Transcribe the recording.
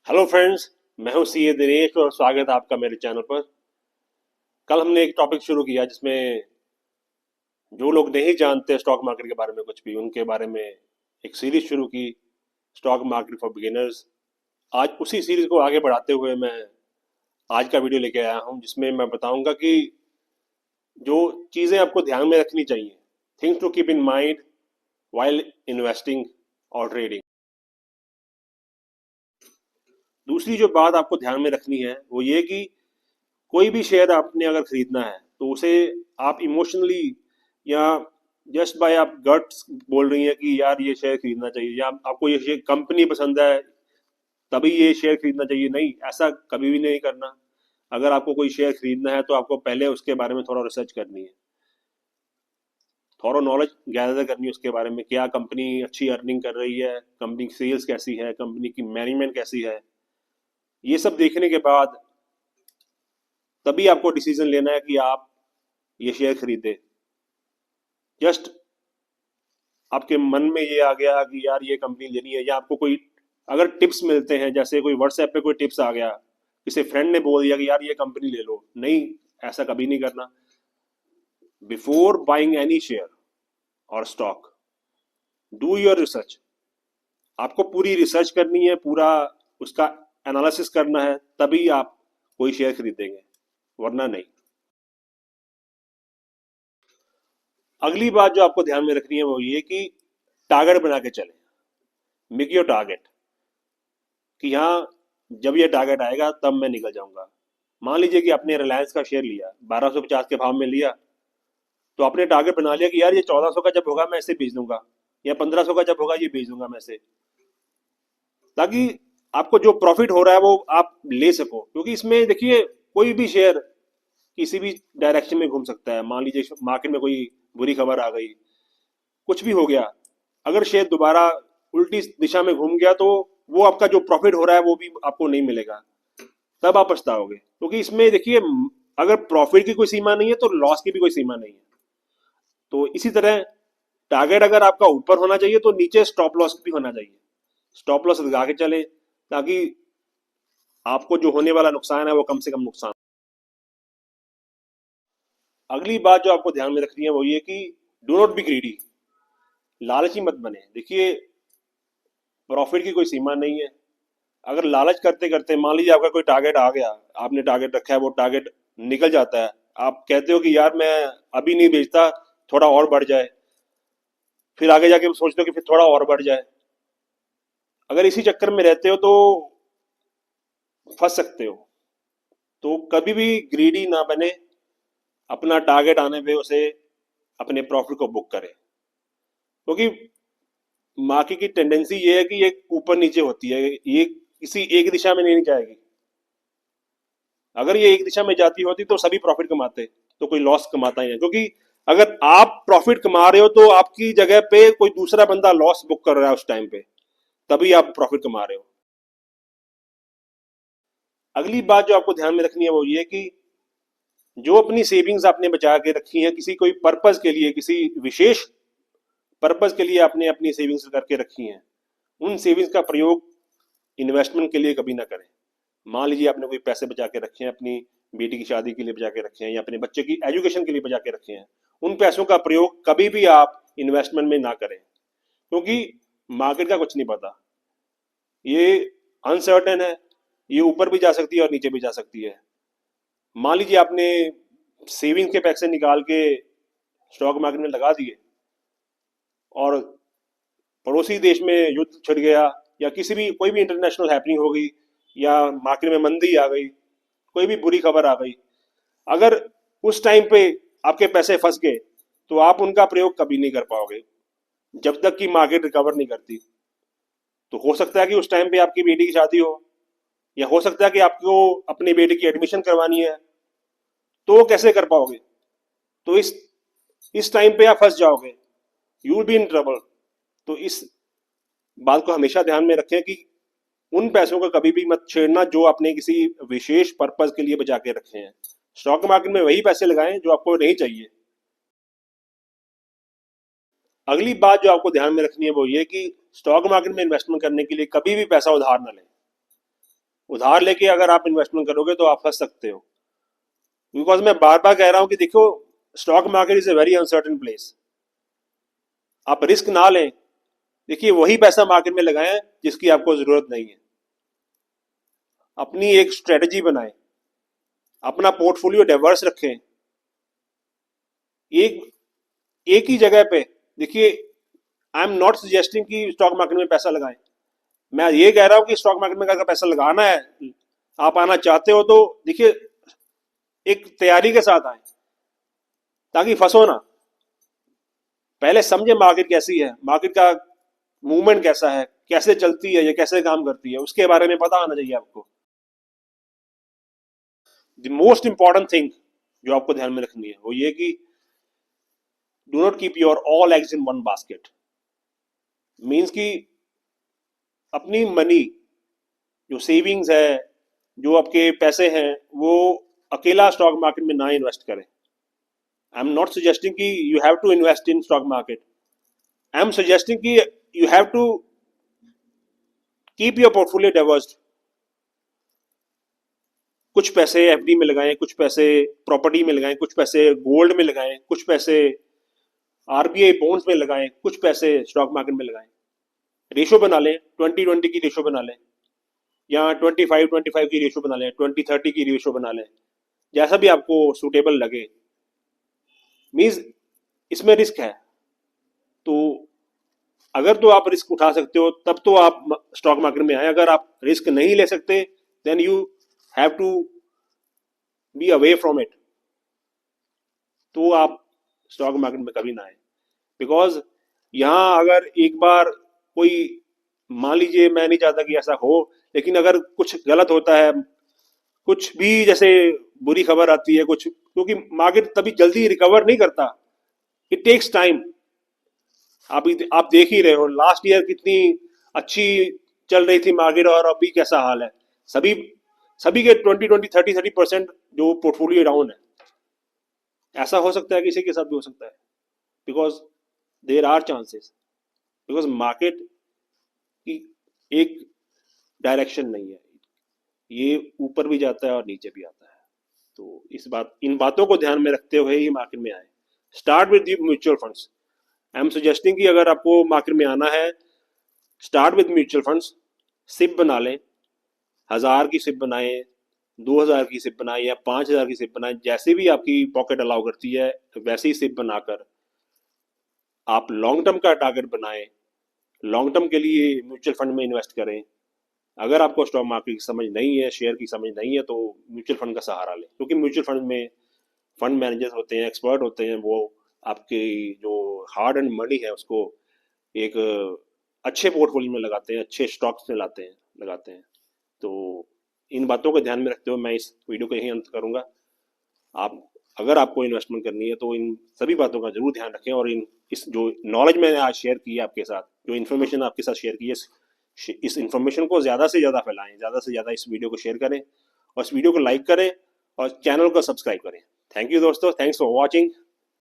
Hello friends. मैं हूं CA Dinesh और स्वागत है आपका मेरे चैनल पर। कल हमने एक टॉपिक शुरू किया जिसमें जो लोग नहीं जानते स्टॉक मार्केट के बारे में कुछ भी उनके बारे में एक सीरीज शुरू की, स्टॉक मार्केट फॉर बिगिनर्स। आज उसी सीरीज को आगे बढ़ाते हुए मैं आज का वीडियो लेके आया हूं जिसमें मैं बताऊंगा कि जो चीज़ें आपको ध्यान में रखनी चाहिए, things to keep in mind while investing और ट्रेडिंग। दूसरी जो बात आपको ध्यान में रखनी है वो ये कि कोई भी शेयर आपने अगर खरीदना है तो उसे आप इमोशनली या जस्ट बाय आप गट्स बोल रही हैं कि यार ये शेयर खरीदना चाहिए, या आपको ये शेयर कंपनी पसंद है तभी ये शेयर खरीदना चाहिए, नहीं, ऐसा कभी भी नहीं करना। अगर आपको कोई शेयर खरीदना है तो आपको पहले उसके बारे में थोड़ा रिसर्च करनी है, थोड़ा नॉलेज गैदर करनी है उसके बारे में, क्या कंपनी अच्छी अर्निंग कर रही है, कंपनी की सेल्स कैसी है, कंपनी की मैनेजमेंट कैसी है। ये सब देखने के बाद तभी आपको डिसीजन लेना है कि आप ये शेयर खरीदे। जस्ट आपके मन में ये आ गया कि यार ये कंपनी लेनी है, या आपको कोई अगर टिप्स मिलते हैं, जैसे कोई व्हाट्सएप पे कोई टिप्स आ गया, किसी फ्रेंड ने बोल दिया कि यार ये कंपनी ले लो, नहीं, ऐसा कभी नहीं करना। बिफोर बाइंग एनी शेयर और स्टॉक, डू योर रिसर्च। आपको पूरी रिसर्च करनी है, पूरा उसका एनालिसिस करना है, तभी आप कोई शेयर खरीदेंगे, वरना नहीं। अगली बात जो आपको ध्यान में रखनी है वो ये कि टारगेट बना के चलें। मेक योर टारगेट कि हाँ, जब ये टारगेट आएगा तब मैं निकल जाऊंगा। मान लीजिए कि आपने रिलायंस का शेयर लिया, 1250 के भाव में लिया, तो आपने टारगेट बना लिया कि यार ये 1400 का जब होगा मैं इसे बेच दूंगा, या 1500 का जब होगा ये बेच दूंगा मैं इसे, ताकि आपको जो प्रॉफिट हो रहा है वो आप ले सको। क्योंकि इसमें देखिए, कोई भी शेयर किसी भी डायरेक्शन में घूम सकता है। मान लीजिए मार्केट में कोई बुरी खबर आ गई, कुछ भी हो गया, अगर शेयर दोबारा उल्टी दिशा में घूम गया तो वो आपका जो प्रॉफिट हो रहा है वो भी आपको नहीं मिलेगा, तब आप पछताओगे। क्योंकि इसमें देखिए, अगर प्रॉफिट की कोई सीमा नहीं है तो लॉस की भी कोई सीमा नहीं है। तो इसी तरह टारगेट अगर आपका ऊपर होना चाहिए तो नीचे स्टॉप लॉस भी होना चाहिए। स्टॉप लॉस लगा के चले ताकि आपको जो होने वाला नुकसान है वो कम से कम नुकसान। अगली बात जो आपको ध्यान में रखनी है वो ये कि डू नॉट बी ग्रीडी, लालची मत बने। देखिए, प्रॉफिट की कोई सीमा नहीं है। अगर लालच करते करते मान लीजिए आपका कोई टारगेट आ गया, आपने टारगेट रखा है, वो टारगेट निकल जाता है, आप कहते हो कि यार मैं अभी नहीं बेचता, थोड़ा और बढ़ जाए, फिर आगे जाके सोचते हो कि फिर थोड़ा और बढ़ जाए। अगर इसी चक्कर में रहते हो तो फंस सकते हो। तो कभी भी ग्रीडी ना बने, अपना टारगेट आने पे उसे अपने प्रॉफिट को बुक करें। क्योंकि मार्केट की टेंडेंसी ये है कि ये ऊपर नीचे होती है, ये किसी एक दिशा में नहीं जाएगी। अगर ये एक दिशा में जाती होती तो सभी प्रॉफिट कमाते, तो कोई लॉस कमाता ही है। क्योंकि अगर आप प्रॉफिट कमा रहे हो तो आपकी जगह पे कोई दूसरा बंदा लॉस बुक कर रहा है उस टाइम पे, तभी आप प्रॉफिट कमा रहे हो। अगली बात जो आपको ध्यान में रखनी है वो ये कि जो अपनी सेविंग्स आपने बचा के रखी है किसी कोई पर्पज के लिए, किसी विशेष पर्पज के लिए आपने अपनी सेविंग्स करके रखी हैं, उन सेविंग्स का प्रयोग इन्वेस्टमेंट के लिए कभी ना करें। मान लीजिए आपने कोई पैसे बचा के रखे हैं, अपनी बेटी की शादी के लिए बचा के रखे हैं, या अपने बच्चे की एजुकेशन के लिए बचा के रखे हैं, उन पैसों का प्रयोग कभी भी आप इन्वेस्टमेंट में ना करें। क्योंकि मार्केट का कुछ नहीं पता, ये अनसर्टेन है, ये ऊपर भी जा सकती है और नीचे भी जा सकती है। मान लीजिए आपने सेविंग के पैसे निकाल के स्टॉक मार्केट में लगा दिए और पड़ोसी देश में युद्ध छिड़ गया, या किसी भी कोई भी इंटरनेशनल हैपनिंग हो गई, या मार्केट में मंदी आ गई, कोई भी बुरी खबर आ गई, अगर उस टाइम पे आपके पैसे फंस गए तो आप उनका प्रयोग कभी नहीं कर पाओगे जब तक कि मार्केट रिकवर नहीं करती। तो हो सकता है कि उस टाइम पे आपकी बेटी की शादी हो, या हो सकता है कि आपको अपनी बेटी की एडमिशन करवानी है, तो वो कैसे कर पाओगे? तो इस टाइम पे आप फंस जाओगे, you will be in trouble. तो इस बात को हमेशा ध्यान में रखें कि उन पैसों को कभी भी मत छेड़ना जो आपने किसी विशेष पर्पज के लिए बचा के रखे हैं। स्टॉक मार्केट में वही पैसे लगाएं जो आपको नहीं चाहिए। अगली बात जो आपको ध्यान में रखनी है वो ये कि स्टॉक मार्केट में इन्वेस्टमेंट करने के लिए कभी भी पैसा उधार न लें। उधार लेके अगर आप इन्वेस्टमेंट करोगे तो आप फंस सकते हो। बिकॉज मैं बार बार कह रहा हूं कि देखो, stock market is a very uncertain place. आप रिस्क ना लें। देखिए, वही पैसा मार्केट में लगाएं जिसकी आपको जरूरत नहीं है। अपनी एक स्ट्रेटजी बनाएं, अपना पोर्टफोलियो डाइवर्स रखें। एक एक ही जगह पे देखिए, आई एम नॉट सजेस्टिंग कि स्टॉक मार्केट में पैसा लगाएं। मैं ये कह रहा हूं कि स्टॉक मार्केट में अगर पैसा लगाना है, आप आना चाहते हो, तो देखिए एक तैयारी के साथ आए ताकि फंसो ना। पहले समझे मार्केट कैसी है, मार्केट का मूवमेंट कैसा है, कैसे चलती है, ये कैसे काम करती है, उसके बारे में पता आना चाहिए आपको। द मोस्ट इंपॉर्टेंट थिंग जो आपको ध्यान में रखनी है वो ये कि do not keep your all eggs in one basket. Means कि अपनी मनी, जो सेविंग्स है, जो आपके पैसे हैं, वो अकेला स्टॉक मार्केट में ना इन्वेस्ट करें। आई एम नॉट सजेस्टिंग कि you have to invest in stock market. I am suggesting कि you have to keep your portfolio diversed. कुछ पैसे एफडी में लगाएं, कुछ पैसे प्रॉपर्टी में लगाएं, कुछ पैसे गोल्ड में लगाएं, कुछ पैसे आरबीआई बॉन्ड्स में लगाएं, कुछ पैसे स्टॉक मार्केट में लगाएं। रेशो बना लें, 20-20 की रेशो बना लें, या 25-25 की रेशो बना लें, 20-30 की रेशो बना लें, जैसा भी आपको सूटेबल लगे। मीन्स इसमें रिस्क है, तो अगर तो आप रिस्क उठा सकते हो तब तो आप स्टॉक मार्केट में आए। अगर आप रिस्क नहीं ले सकते, then you have to be away from it. तो आप स्टॉक मार्केट में कभी ना आए। बिकॉज यहाँ अगर एक बार कोई, मान लीजिए, मैं नहीं चाहता कि ऐसा हो, लेकिन अगर कुछ गलत होता है, कुछ भी जैसे बुरी खबर आती है कुछ, क्योंकि मार्केट तभी जल्दी रिकवर नहीं करता, इट टेक्स टाइम। आप देख ही रहे हो लास्ट ईयर कितनी अच्छी चल रही थी मार्केट, और अभी कैसा हाल है। सभी सभी के 20-20 30-30% जो पोर्टफोलियो डाउन है। ऐसा हो सकता है, किसी के साथ भी हो सकता है। Because there are chances, because market की एक डायरेक्शन नहीं है, ये ऊपर भी जाता है और नीचे भी आता है। तो इन बातों को ध्यान में रखते हुए ही मार्केट में आए। Start with mutual funds. I am suggesting कि अगर आपको मार्केट में आना है, start with mutual funds. SIP बना लें, 1000 की सिप बनाएं, 2000 की सिप बनाएं, या 5000 की सिप बनाएं, जैसे भी आपकी पॉकेट अलाउ करती है वैसी सिप बनाकर आप लॉन्ग टर्म का टारगेट बनाएं। लॉन्ग टर्म के लिए म्यूचुअल फंड में इन्वेस्ट करें। अगर आपको स्टॉक मार्केट की समझ नहीं है, शेयर की समझ नहीं है, तो म्यूचुअल फंड का सहारा लें, क्योंकि म्यूचुअल फंड में फंड मैनेजर्स होते हैं, एक्सपर्ट होते हैं, वो आपकी जो हार्ड एंड मनी है उसको एक अच्छे पोर्टफोलियो में लगाते हैं, अच्छे स्टॉक्स में लगाते हैं। तो इन बातों को ध्यान में रखते हुए मैं इस वीडियो को यहीं अंत करूंगा। आप अगर आपको इन्वेस्टमेंट करनी है तो इन सभी बातों का जरूर ध्यान रखें, और इस जो नॉलेज मैंने आज शेयर की है आपके साथ, जो इन्फॉर्मेशन आपके साथ शेयर की है, इस इन्फॉर्मेशन को ज़्यादा से ज़्यादा फैलाएं, ज़्यादा से ज़्यादा इस वीडियो को शेयर करें, और इस वीडियो को लाइक करें, और चैनल को सब्सक्राइब करें। थैंक यू दोस्तों, थैंक्स फॉर वॉचिंग।